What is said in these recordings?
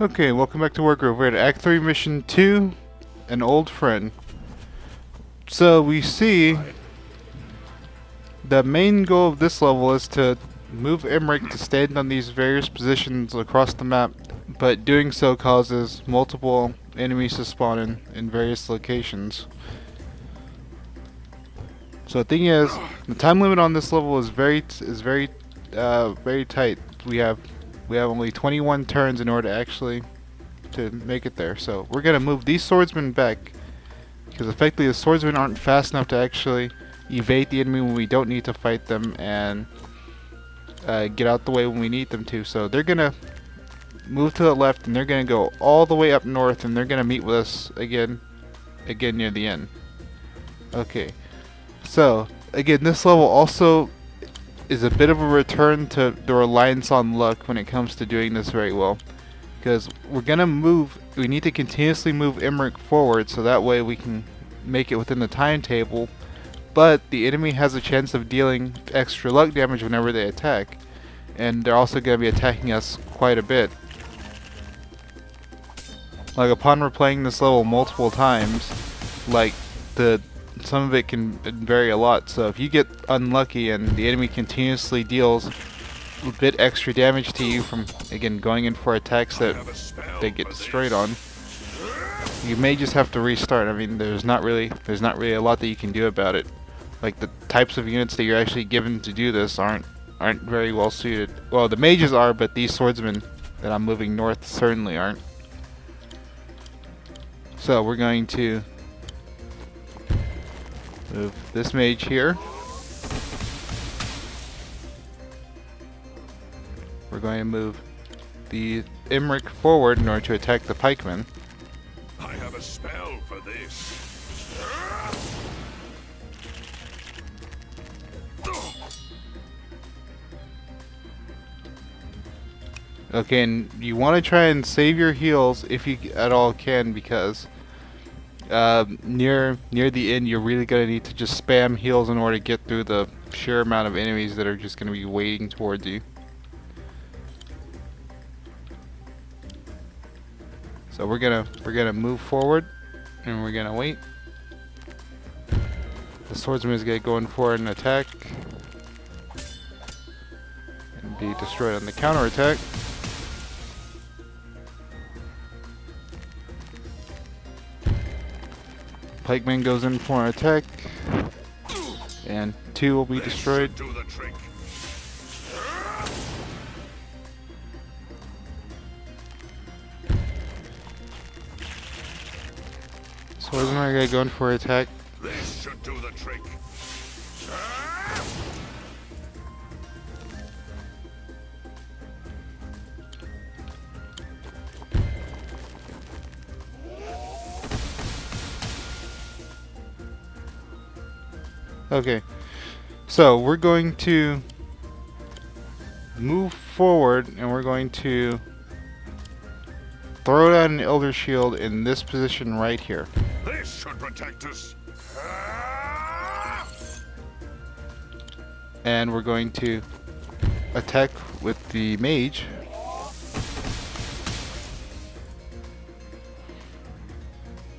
Okay, welcome back to Wargroove. We're at Act 3 Mission 2, An Old Friend. So we see the main goal of this level is to move Emmerich to stand on these various positions across the map, but doing so causes multiple enemies to spawn in various locations. So the thing is, the time limit on this level is very tight. We have only 21 turns in order to actually make it there. So we're gonna move these swordsmen back because effectively the swordsmen aren't fast enough to actually evade the enemy when we don't need to fight them and get out the way when we need them to. So they're gonna move to the left and they're gonna go all the way up north and they're gonna meet with us again near the end. Okay. So again, this level also is a bit of a return to the reliance on luck when it comes to doing this very well. Because we need to continuously move Emmerich forward so that way we can make it within the timetable, but the enemy has a chance of dealing extra luck damage whenever they attack, and they're also going to be attacking us quite a bit. Like upon replaying this level multiple times, like some of it can vary a lot, so if you get unlucky and the enemy continuously deals a bit extra damage to you from, again, going in for attacks that they get destroyed on, you may just have to restart. I mean, there's not really a lot that you can do about it. Like, the types of units that you're actually given to do this aren't very well suited. Well, the mages are, but these swordsmen that I'm moving north certainly aren't. So we're going to move this mage here. We're going to move the Emmerich forward in order to attack the pikemen. I have a spell for this. Okay, and you want to try and save your heals if you at all can, because near the end you're really going to need to just spam heals in order to get through the sheer amount of enemies that are just going to be waiting towards you. So we're gonna move forward, and we're gonna wait. The swordsman is gonna go in for an attack and be destroyed on the counterattack. Pikeman goes in for an attack, and 2 will be destroyed. Swordsman are gonna go in for an attack. This should do the trick. Okay, so we're going to move forward and we're going to throw down an Elder Shield in this position right here. This should protect us. And we're going to attack with the mage.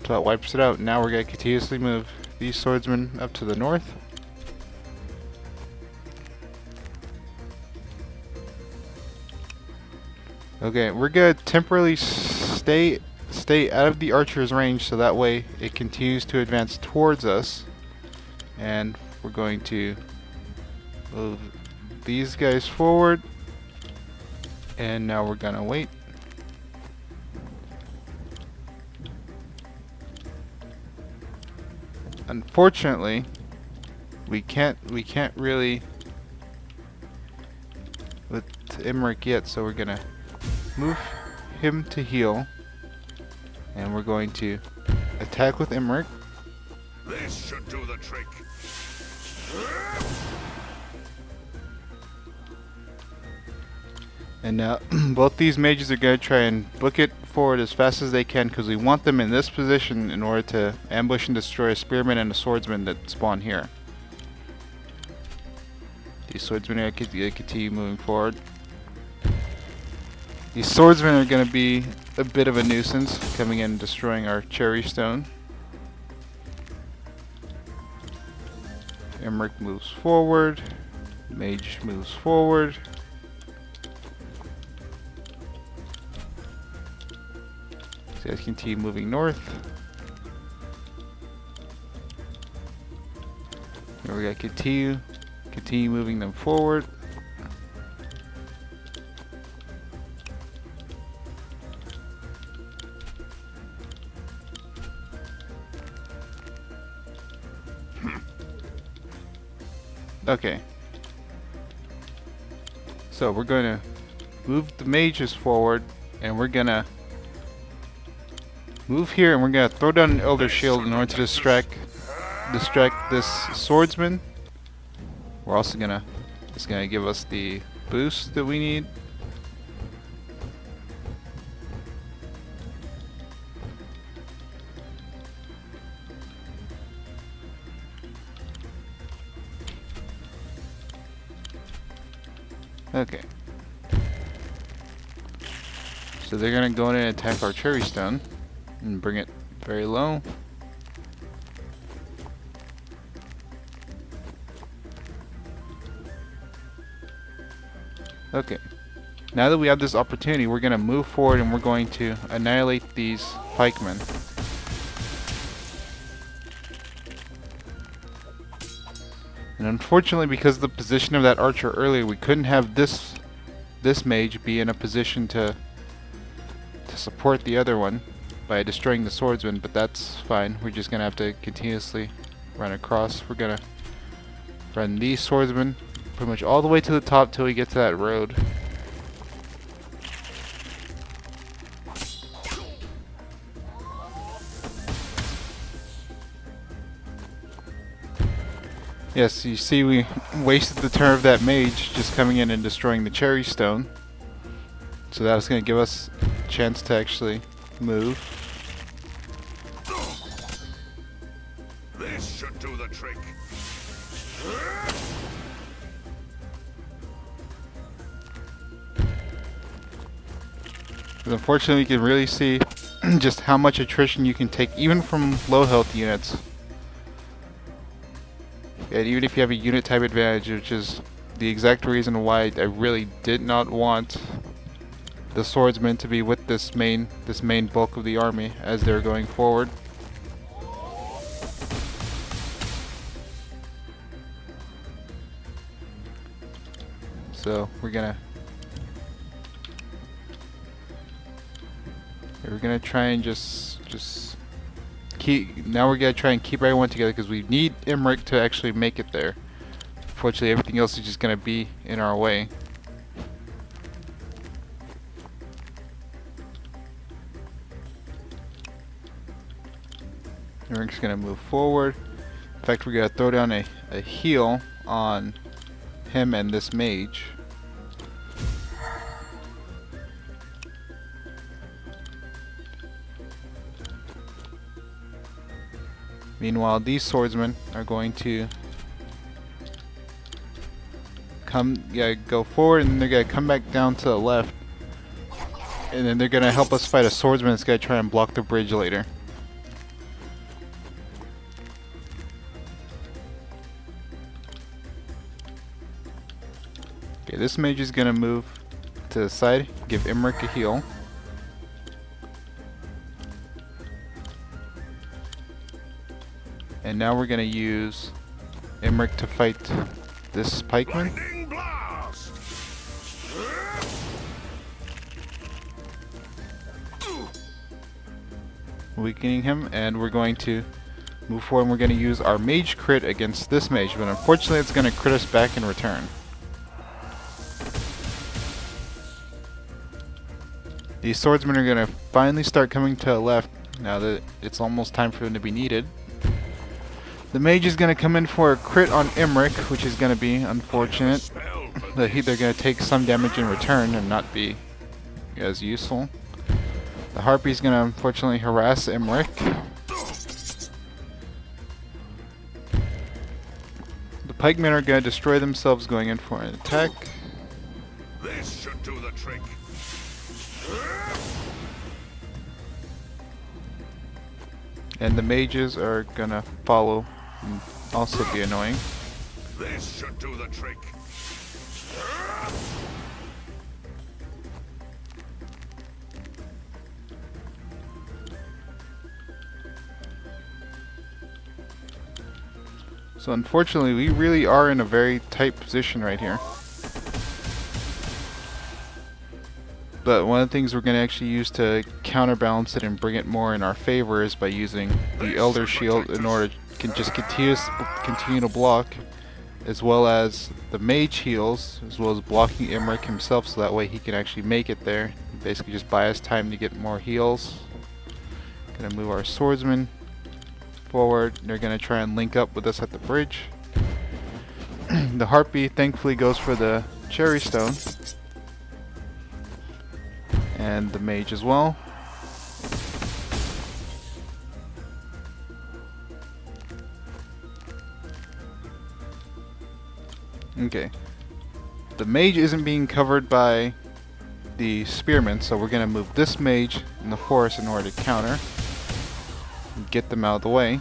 So that wipes it out. Now we're going to continuously move these swordsmen up to the north. Okay, we're going to temporarily stay out of the archer's range so that way it continues to advance towards us. And we're going to move these guys forward. And now we're going to wait. Unfortunately, we can't really with Emmerich yet, so we're gonna move him to heal, and we're going to attack with Emmerich. This should do the trick. And now both these mages are gonna try and book it forward as fast as they can because we want them in this position in order to ambush and destroy a spearman and a swordsman that spawn here. These swordsmen are going to continue moving forward. These swordsmen are going to be a bit of a nuisance coming in and destroying our cherry stone. Emmerich moves forward. Mage moves forward. So guys continue moving north. Here we got continue moving them forward. Okay. So we're going to move the mages forward, and we're going to move here, and we're going to throw down an Elder Shield in order to distract this swordsman. We're also going to, it's going to give us the boost that we need. Okay. So they're gonna go in and attack our cherry stone and bring it very low. Okay. Now that we have this opportunity, we're gonna move forward and we're going to annihilate these pikemen. And unfortunately, because of the position of that archer earlier, we couldn't have this mage be in a position to support the other one by destroying the swordsman, but that's fine. We're just gonna have to continuously run across. We're gonna run these swordsmen pretty much all the way to the top till we get to that road. Yes, you see we wasted the turn of that mage just coming in and destroying the cherry stone. So that was going to give us a chance to actually move. This should do the trick. But unfortunately, you can really see just how much attrition you can take even from low health units. And even if you have a unit type advantage, which is the exact reason why I really did not want the swordsmen to be with this main bulk of the army as they're going forward. So we're gonna try and just keep. Now we're gonna try and keep everyone together because we need Emmerich to actually make it there. Unfortunately, everything else is just gonna be in our way. Emmerich's gonna move forward. In fact, we're gonna throw down a heal on him and this mage. Meanwhile, these swordsmen are going to go forward, and they're gonna come back down to the left, and then they're gonna help us fight a swordsman that's gonna try and block the bridge later. Okay, this mage is gonna move to the side, give Emmerich a heal. And now we're gonna use Emmerich to fight this pikeman. Lightning blast! Weakening him, and we're going to move forward and we're going to use our mage crit against this mage, but unfortunately it's going to crit us back in return. These swordsmen are going to finally start coming to the left now that it's almost time for them to be needed. The mage is going to come in for a crit on Emmerich, which is going to be unfortunate. They're going to take some damage in return and not be as useful. The harpy is going to unfortunately harass Emmerich. The pikemen are going to destroy themselves going in for an attack. This should do the trick. And the mages are gonna follow and also be annoying. This should do the trick. So unfortunately, we really are in a very tight position right here. But one of the things we're going to actually use to counterbalance it and bring it more in our favor is by using the Elder Shield in order to just continue to block, as well as the Mage heals, as well as blocking Emmerich himself, so that way he can actually make it there. Basically just buy us time to get more heals. Gonna move our swordsmen forward. They're gonna try and link up with us at the bridge. The Harpy thankfully goes for the Cherry Stone. And the Mage as well. Okay. The Mage isn't being covered by the Spearmen, so we're gonna move this Mage in the forest in order to counter. Get them out of the way.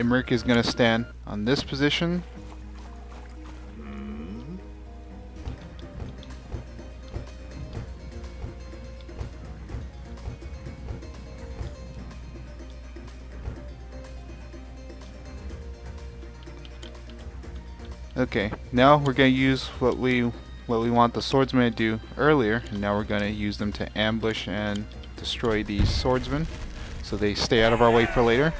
Emmerich is going to stand on this position. Okay, now we're going to use what we want the swordsman to do earlier, and now we're going to use them to ambush and destroy these swordsmen so they stay out of our way for later.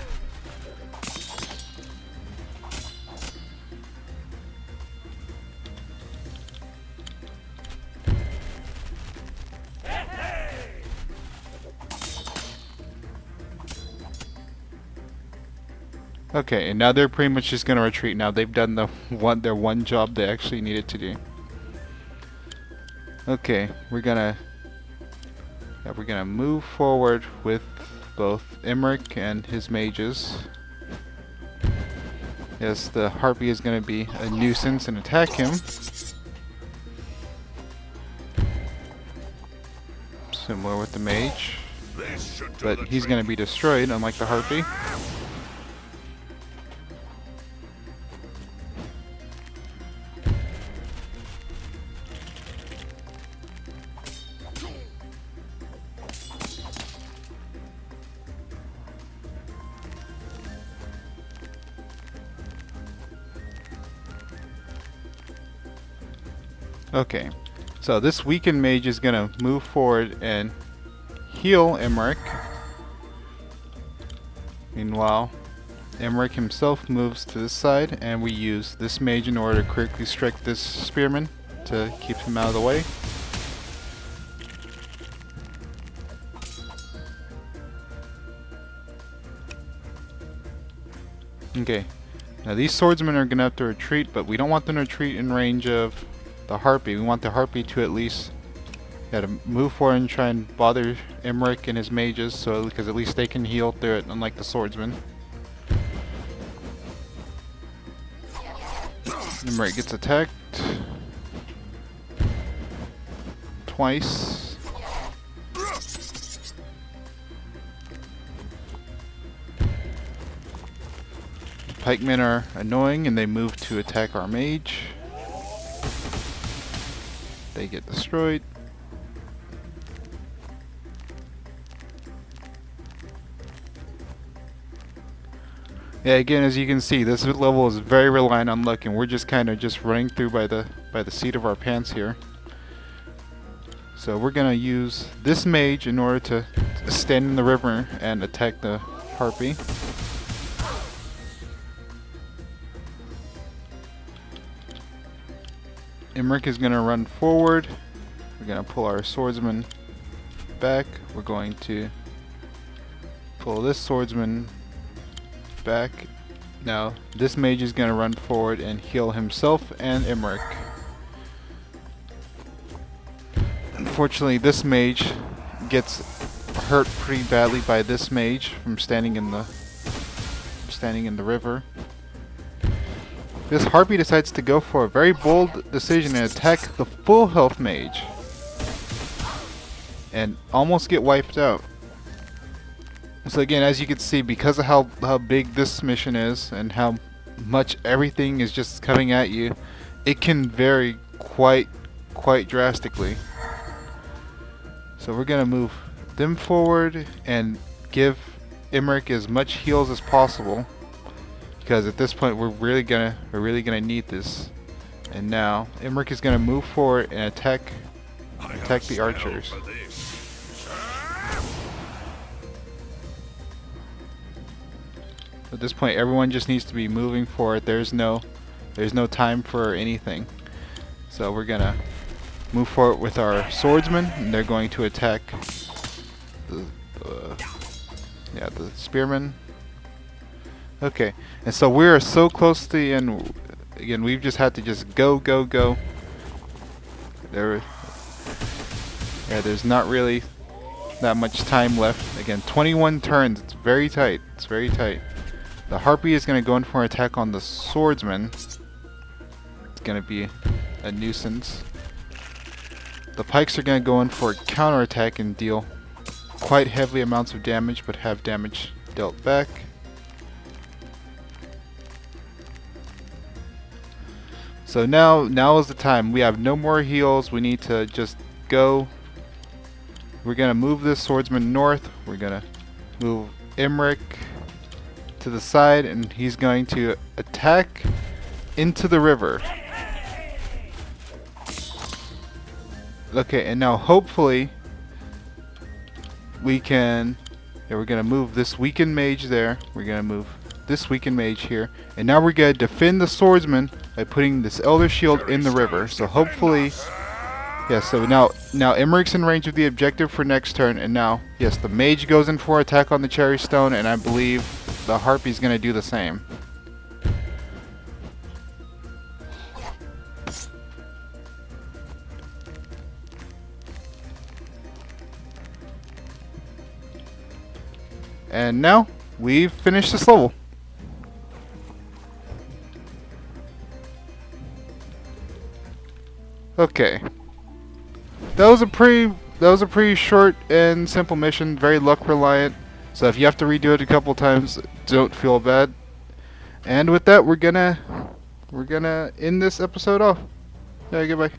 Okay, and now they're pretty much just gonna retreat now. They've done their one job they actually needed to do. Okay, we're gonna move forward with both Emmerich and his mages. Yes, the Harpy is gonna be a nuisance and attack him. Similar with the mage. But he's gonna be destroyed, unlike the Harpy. Okay, so this weakened mage is gonna move forward and heal Emmerich. Meanwhile, Emmerich himself moves to this side, and we use this mage in order to critically strike this spearman to keep him out of the way. Okay, now these swordsmen are gonna have to retreat, but we don't want them to retreat in range of the Harpy. We want the Harpy to at least to move forward and try and bother Emmerich and his mages, so because at least they can heal through it, unlike the swordsman. Emmerich gets attacked twice. Pikemen are annoying and they move to attack our mage. They get destroyed. Yeah, again, as you can see, this level is very reliant on luck, and we're just kind of just running through by the seat of our pants here. So we're gonna use this mage in order to stand in the river and attack the Harpy. Emmerich is gonna run forward. We're gonna pull our swordsman back. We're going to pull this swordsman back. Now this mage is gonna run forward and heal himself and Emmerich. Unfortunately, this mage gets hurt pretty badly by this mage from standing in the river. This Harpy decides to go for a very bold decision and attack the full health mage and almost get wiped out. So again, as you can see, because of how big this mission is and how much everything is just coming at you, it can vary quite drastically. So we're gonna move them forward and give Emmerich as much heals as possible, because at this point we're really gonna need this. And now Emmerich is gonna move forward and attack the archers. At this point, everyone just needs to be moving forward. There's no time for anything. So we're gonna move forward with our swordsmen, and they're going to attack the spearmen. Okay, and so we're so close to the end. Again, we've just had to just go. There's not really that much time left. Again, 21 turns. It's very tight. It's very tight. The Harpy is going to go in for an attack on the swordsman. It's going to be a nuisance. The pikes are going to go in for a counterattack and deal quite heavy amounts of damage, but have damage dealt back. So now is the time. We have no more heals. We need to just go. We're going to move this swordsman north. We're going to move Emmerich to the side, and he's going to attack into the river. Okay, and now hopefully we can... Yeah, we're going to move this weakened mage there. We're going to move this weakened mage here. And now we're going to defend the swordsman by putting this Elder Shield in the river. So hopefully... Yeah, so now Emmerich's in range of the objective for next turn, and now, yes, the mage goes in for attack on the Cherry Stone, and I believe the Harpy's going to do the same. And now, we've finished this level. Okay. That was a pretty short and simple mission, very luck reliant. So if you have to redo it a couple times, don't feel bad. And with that, we're gonna end this episode off. Yeah, goodbye.